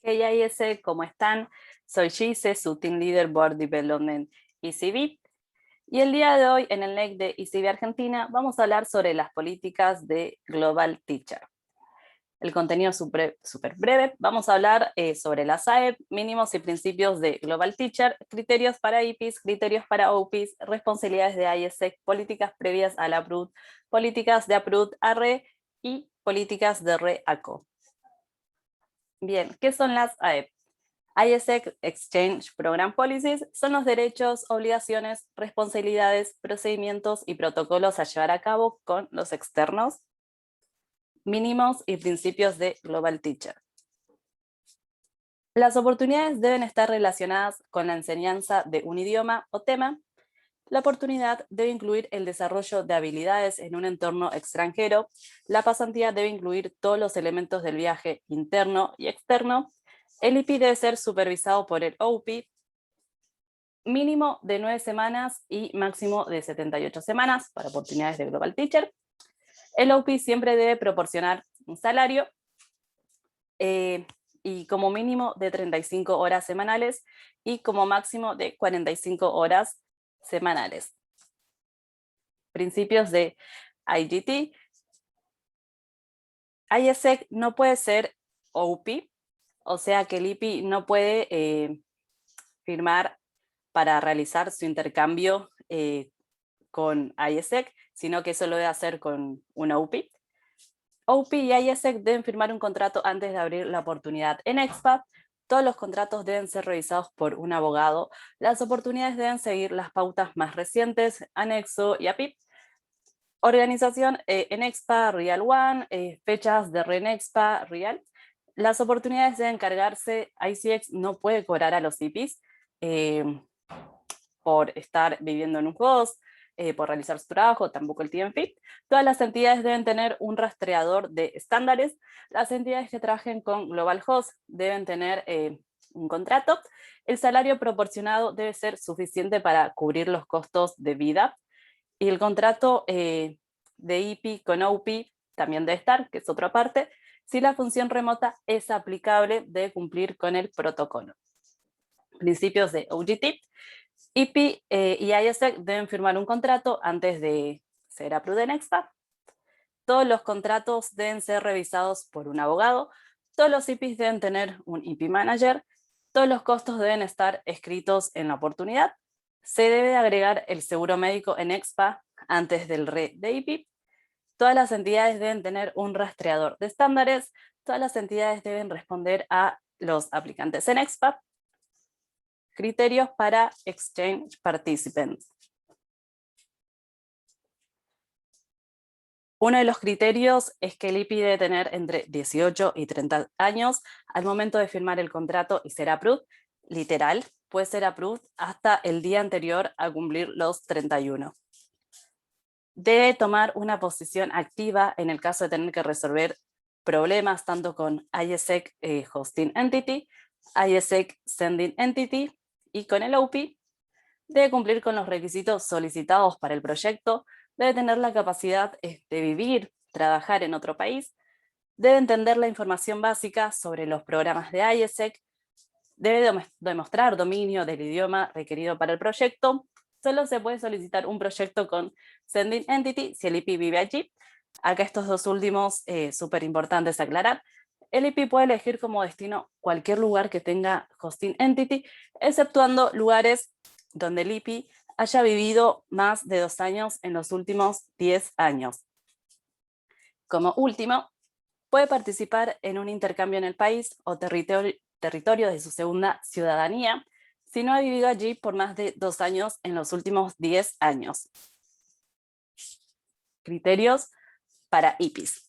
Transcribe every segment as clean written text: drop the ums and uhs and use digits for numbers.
Hey IS, ¿cómo están? Soy Gise, su Team Leader Board Development ECB. Y el día de hoy en el NEC de ECB Argentina vamos a hablar sobre las políticas de Global Teacher. El contenido es súper breve. Vamos a hablar sobre las AEP, mínimos y principios de Global Teacher, criterios para IPs, criterios para OPs, responsabilidades de ISEC, políticas previas a la APRUD, políticas de APRUD a RE y políticas de RE a CO. Bien, ¿qué son las AEP? ISEC Exchange Program Policies son los derechos, obligaciones, responsabilidades, procedimientos y protocolos a llevar a cabo con los externos, mínimos y principios de Global Teacher. Las oportunidades deben estar relacionadas con la enseñanza de un idioma o tema. La oportunidad debe incluir el desarrollo de habilidades en un entorno extranjero. La pasantía debe incluir todos los elementos del viaje interno y externo. El IP debe ser supervisado por el OP, mínimo de 9 semanas y máximo de 78 semanas para oportunidades de Global Teacher. El OP siempre debe proporcionar un salario y como mínimo de 35 horas semanales y como máximo de 45 horas semanales. Principios de IGT. ISEC no puede ser OP, o sea que el IP no puede firmar para realizar su intercambio con ISEC, sino que eso lo debe hacer con una OP. OP y ISEC deben firmar un contrato antes de abrir la oportunidad en EXPA. Todos los contratos deben ser revisados por un abogado. Las oportunidades deben seguir las pautas más recientes, anexo y APIP. Organización en EXPA, Real One, fechas de RENEXPA, Real. Las oportunidades deben cargarse, ICX no puede cobrar a los IPs por estar viviendo en un host, por realizar su trabajo, tampoco el TMFIT. Todas las entidades deben tener un rastreador de estándares. Las entidades que trabajen con Global Host deben tener un contrato. El salario proporcionado debe ser suficiente para cubrir los costos de vida. Y el contrato de IP con OP también debe estar, que es otra parte. Si la función remota es aplicable, debe cumplir con el protocolo. Principios de OGT. IP y ISEC deben firmar un contrato antes de ser approved en EXPA. Todos los contratos deben ser revisados por un abogado. Todos los IPs deben tener un IP manager. Todos los costos deben estar escritos en la oportunidad. Se debe agregar el seguro médico en EXPA antes del RE de IP. Todas las entidades deben tener un rastreador de estándares. Todas las entidades deben responder a los aplicantes en EXPA. Criterios para Exchange Participants. Uno de los criterios es que el IP debe tener entre 18 y 30 años al momento de firmar el contrato y ser approved. Literal, puede ser approved hasta el día anterior a cumplir los 31. Debe tomar una posición activa en el caso de tener que resolver problemas tanto con ISEC Hosting Entity, ISEC Sending Entity y con el OP. Debe cumplir con los requisitos solicitados para el proyecto, debe tener la capacidad de vivir, trabajar en otro país, debe entender la información básica sobre los programas de ISEC, debe demostrar dominio del idioma requerido para el proyecto. Solo se puede solicitar un proyecto con Sending Entity si el IP vive allí. Acá estos dos últimos súper importantes aclarar. El IP puede elegir como destino cualquier lugar que tenga Hosting Entity, exceptuando lugares donde el IP haya vivido más de 2 años en los últimos 10 años. Como último, puede participar en un intercambio en el país o territorio de su segunda ciudadanía si no ha vivido allí por más de 2 años en los últimos 10 años. Criterios para IPs.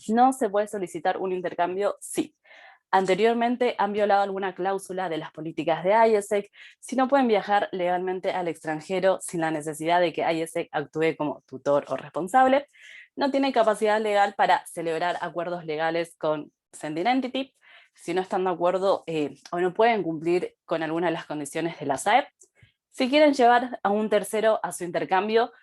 No se puede solicitar un intercambio si anteriormente han violado alguna cláusula de las políticas de ISEC, si no pueden viajar legalmente al extranjero sin la necesidad de que ISEC actúe como tutor o responsable, no tiene capacidad legal para celebrar acuerdos legales con Sending Entity, si no están de acuerdo o no pueden cumplir con alguna de las condiciones de la SAEP. Si quieren llevar a un tercero a su intercambio,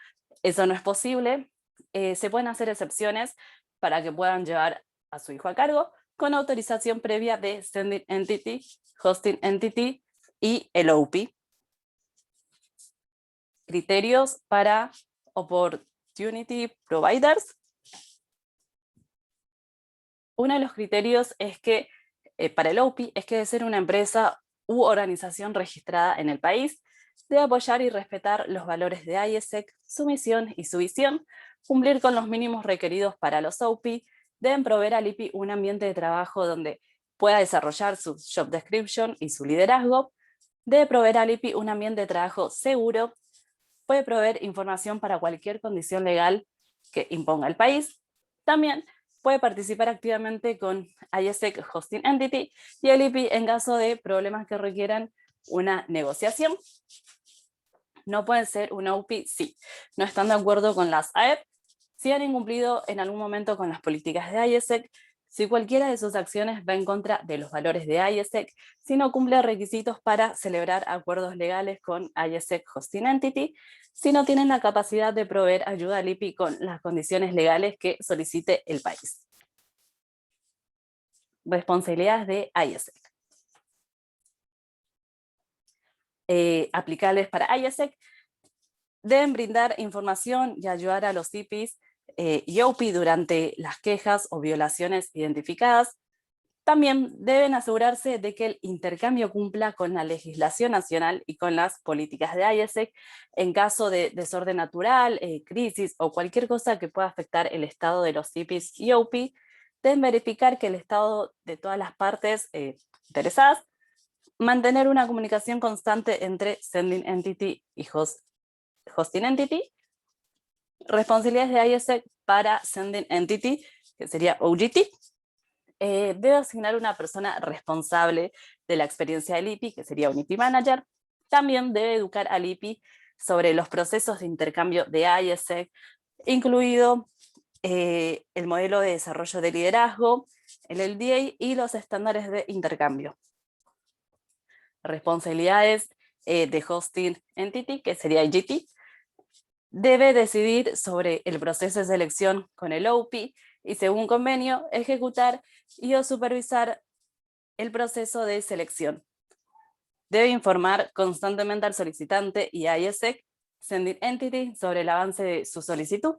eso no es posible. Se pueden hacer excepciones para que puedan llevar a su hijo a cargo, con autorización previa de Sending Entity, Hosting Entity y el OP. Criterios para Opportunity Providers. Uno de los criterios es que, para el OP, es que debe ser una empresa u organización registrada en el país, debe apoyar y respetar los valores de ISEC, su misión y su visión, cumplir con los mínimos requeridos para los OP, deben proveer al IPI un ambiente de trabajo donde pueda desarrollar su job description y su liderazgo, debe proveer al IPI un ambiente de trabajo seguro, puede proveer información para cualquier condición legal que imponga el país, también puede participar activamente con ISEC Hosting Entity y el IPI en caso de problemas que requieran una negociación. No pueden ser una OP si no están de acuerdo con las AEP, si han incumplido en algún momento con las políticas de ISEC, si cualquiera de sus acciones va en contra de los valores de ISEC, si no cumple requisitos para celebrar acuerdos legales con ISEC Hosting Entity, si no tienen la capacidad de proveer ayuda al IPI con las condiciones legales que solicite el país. Responsabilidades de ISEC. Aplicables para ISEC, deben brindar información y ayudar a los IPIs y OP durante las quejas o violaciones identificadas. También deben asegurarse de que el intercambio cumpla con la legislación nacional y con las políticas de ISEC en caso de desorden natural, crisis o cualquier cosa que pueda afectar el estado de los IPIs y OP. Deben verificar que el estado de todas las partes interesadas, mantener una comunicación constante entre Sending Entity y Hosting Entity, responsabilidades de ISEC para Sending Entity, que sería OGT, debe asignar una persona responsable de la experiencia del IPI, que sería un IPI Manager. También debe educar al IPI sobre los procesos de intercambio de ISEC, incluido el modelo de desarrollo de liderazgo, el LDA y los estándares de intercambio. Responsabilidades de Hosting Entity, que sería IGT, debe decidir sobre el proceso de selección con el OP y, según convenio, ejecutar y o supervisar el proceso de selección. Debe informar constantemente al solicitante y a ISEC, Sending Entity, sobre el avance de su solicitud.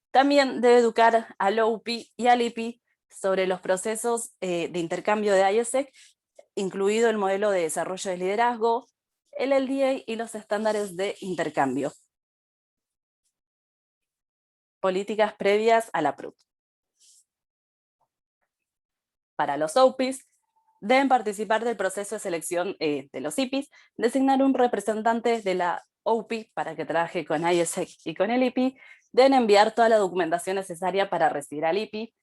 También debe educar al OP y al IPI sobre los procesos de intercambio de ISEC, incluido el modelo de desarrollo de liderazgo, el LDA y los estándares de intercambio. Políticas previas a la PRUT. Para los OPIs, deben participar del proceso de selección de los IPIs, designar un representante de la OP para que trabaje con ISEC y con el IPI, deben enviar toda la documentación necesaria para recibir al IPI,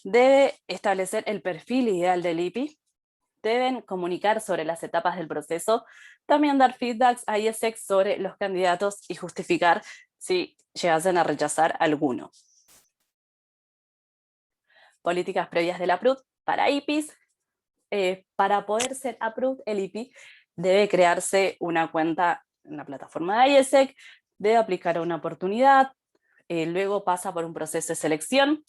debe establecer el perfil ideal del IPI, deben comunicar sobre las etapas del proceso, también dar feedbacks a ISEC sobre los candidatos y justificar si llegasen a rechazar alguno. Políticas previas de la PRUT para IPIs. Para poder ser approved, el IPI debe crearse una cuenta en la plataforma de ISEC, debe aplicar una oportunidad, luego pasa por un proceso de selección.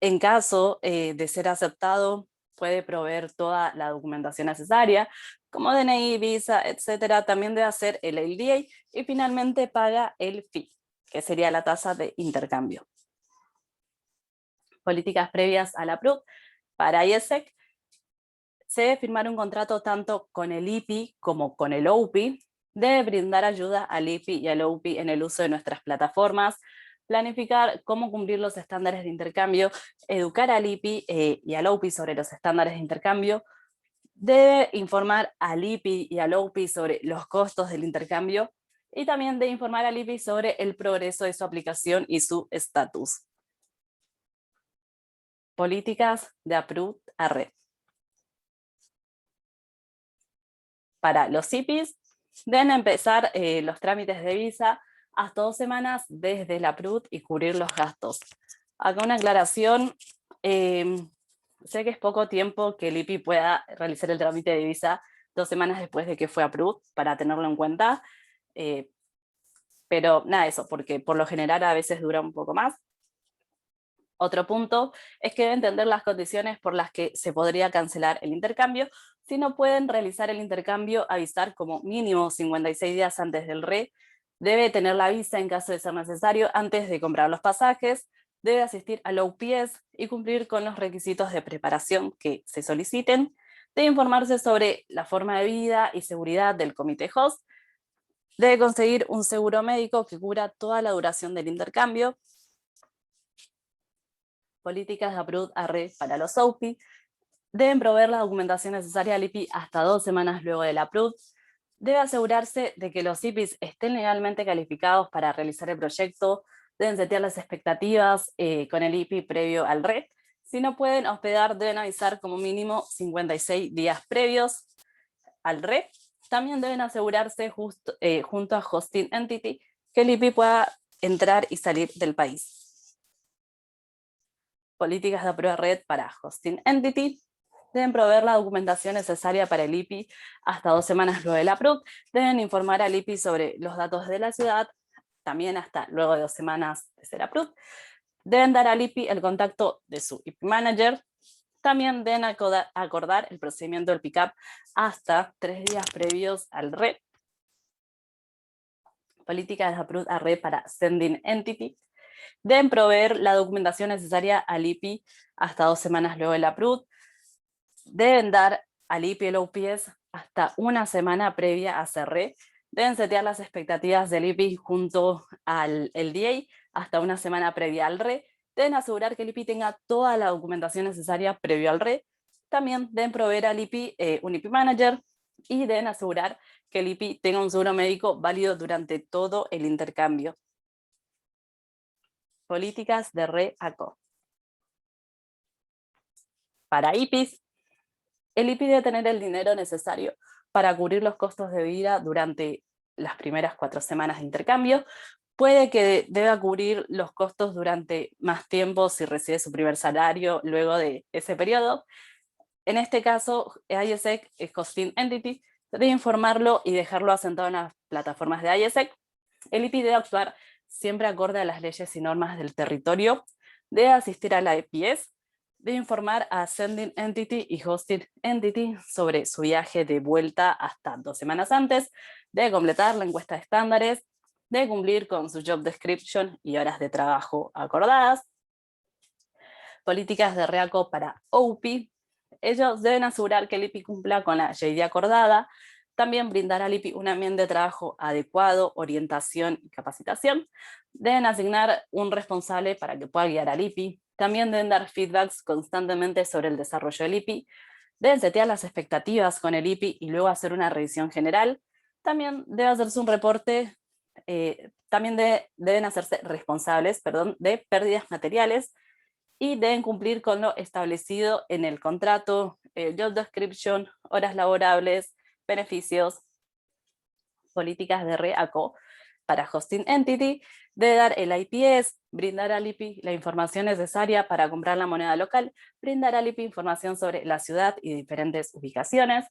En caso de ser aceptado, puede proveer toda la documentación necesaria, como DNI, visa, etc. También debe hacer el LDA y finalmente paga el fee, que sería la tasa de intercambio. Políticas previas a la PRUT. Para ISEC, se debe firmar un contrato tanto con el IPI como con el OPI, debe brindar ayuda al IPI y al OPI en el uso de nuestras plataformas, planificar cómo cumplir los estándares de intercambio, educar al IPI y al OPI sobre los estándares de intercambio, debe informar al IPI y al OPI sobre los costos del intercambio, y también debe informar al IPI sobre el progreso de su aplicación y su estatus. Políticas de Approved a red. Para los IPIs, deben empezar los trámites de visa hasta 2 semanas desde la PRUT y cubrir los gastos. Acá una aclaración, sé que es poco tiempo que el IPI pueda realizar el trámite de visa 2 semanas después de que fue a PRUT, para tenerlo en cuenta, pero nada, eso, porque por lo general a veces dura un poco más. Otro punto es que deben entender las condiciones por las que se podría cancelar el intercambio. Si no pueden realizar el intercambio, avisar como mínimo 56 días antes del RE. Debe tener la visa en caso de ser necesario antes de comprar los pasajes. Debe asistir al OPS y cumplir con los requisitos de preparación que se soliciten. Debe informarse sobre la forma de vida y seguridad del comité host. Debe conseguir un seguro médico que cubra toda la duración del intercambio. Políticas de Approved Array para los OPI. Deben proveer la documentación necesaria al IPI hasta 2 semanas luego del Approved. Debe asegurarse de que los IPIs estén legalmente calificados para realizar el proyecto. Deben setear las expectativas con el IPI previo al RE. Si no pueden hospedar, deben avisar como mínimo 56 días previos al RE. También deben asegurarse junto a Hosting Entity que el IPI pueda entrar y salir del país. Políticas de prueba red para Hosting Entity. Deben proveer la documentación necesaria para el IPI hasta 2 semanas luego del Approved. Deben informar al IPI sobre los datos de la ciudad, también hasta luego de 2 semanas de ser Approved. Deben dar al IPI el contacto de su IPI Manager. También deben acordar el procedimiento del pick-up hasta 3 días previos al RE. Políticas de Approved Array para Sending Entity. Deben proveer la documentación necesaria al IPI hasta 2 semanas luego del Approved. Deben dar al IPI el OPS hasta 1 semana previa a CRE. Deben setear las expectativas del IPI junto al LDA hasta 1 semana previa al RE. Deben asegurar que el IPI tenga toda la documentación necesaria previo al RE. También deben proveer al IPI un IPI Manager y deben asegurar que el IPI tenga un seguro médico válido durante todo el intercambio. Políticas de RE-ACO. Para IPIs, el IPI debe tener el dinero necesario para cubrir los costos de vida durante las primeras 4 semanas de intercambio. Puede que deba cubrir los costos durante más tiempo si recibe su primer salario luego de ese periodo. En este caso, ISEC, Hosting Entity, debe informarlo y dejarlo asentado en las plataformas de ISEC. El IPI debe actuar siempre acorde a las leyes y normas del territorio. Debe asistir a la EPS. Debe informar a Sending Entity y Hosting Entity sobre su viaje de vuelta hasta 2 semanas antes. Debe completar la encuesta de estándares. Debe cumplir con su job description y horas de trabajo acordadas. Políticas de REACO para OPI. Ellos deben asegurar que el IPI cumpla con la JD acordada. También brindar al IPI un ambiente de trabajo adecuado, orientación y capacitación. Deben asignar un responsable para que pueda guiar al IPI. También deben dar feedbacks constantemente sobre el desarrollo del IPI. Deben setear las expectativas con el IPI y luego hacer una revisión general. También debe hacerse un reporte, también deben hacerse responsables de pérdidas materiales y deben cumplir con lo establecido en el contrato, job description, horas laborables, beneficios. Políticas de REACO para Hosting Entity. Debe dar el IPS, brindar al IPI la información necesaria para comprar la moneda local, brindar al IPI información sobre la ciudad y diferentes ubicaciones,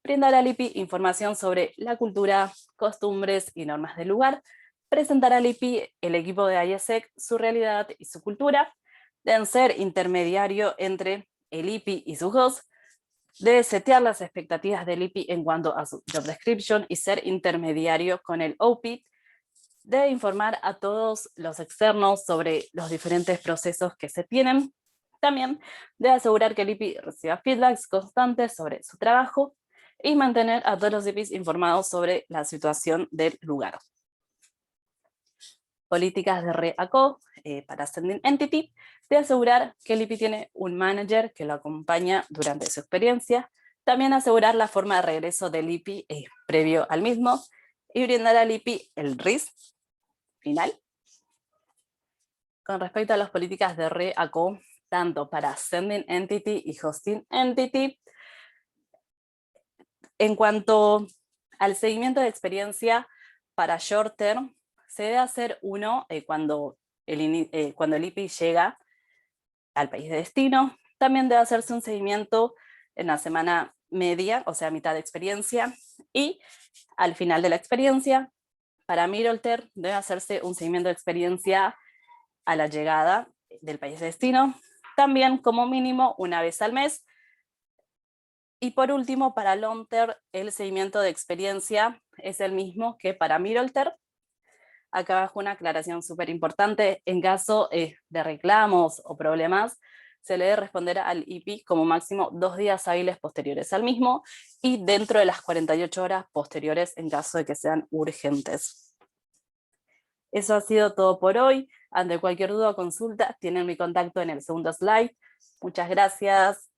brindar al IPI información sobre la cultura, costumbres y normas del lugar, presentar al IPI el equipo de ISEC, su realidad y su cultura. Deben ser intermediario entre el IPI y su host. Debe setear las expectativas del IPI en cuanto a su job description y ser intermediario con el OPI. Debe informar a todos los externos sobre los diferentes procesos que se tienen. También debe asegurar que el IPI reciba feedbacks constantes sobre su trabajo y mantener a todos los IPIs informados sobre la situación del lugar. Políticas de REACO para Sending Entity, de asegurar que el IPI tiene un manager que lo acompaña durante su experiencia, también asegurar la forma de regreso del IPI previo al mismo, y brindar al IPI el RIS final. Con respecto a las políticas de REACO, tanto para Sending Entity y Hosting Entity, en cuanto al seguimiento de experiencia para short term, se debe hacer uno cuando el IPI llega al país de destino. También debe hacerse un seguimiento en la semana media, o sea, mitad de experiencia, y al final de la experiencia. Para middle term debe hacerse un seguimiento de experiencia a la llegada del país de destino, también como mínimo una vez al mes. Y por último, para Lonter, el seguimiento de experiencia es el mismo que para Mirolter. Acá abajo una aclaración súper importante: en caso de reclamos o problemas, se le debe responder al IPI como máximo 2 días hábiles posteriores al mismo y dentro de las 48 horas posteriores en caso de que sean urgentes. Eso ha sido todo por hoy. Ante cualquier duda o consulta, tienen mi contacto en el segundo slide. Muchas gracias.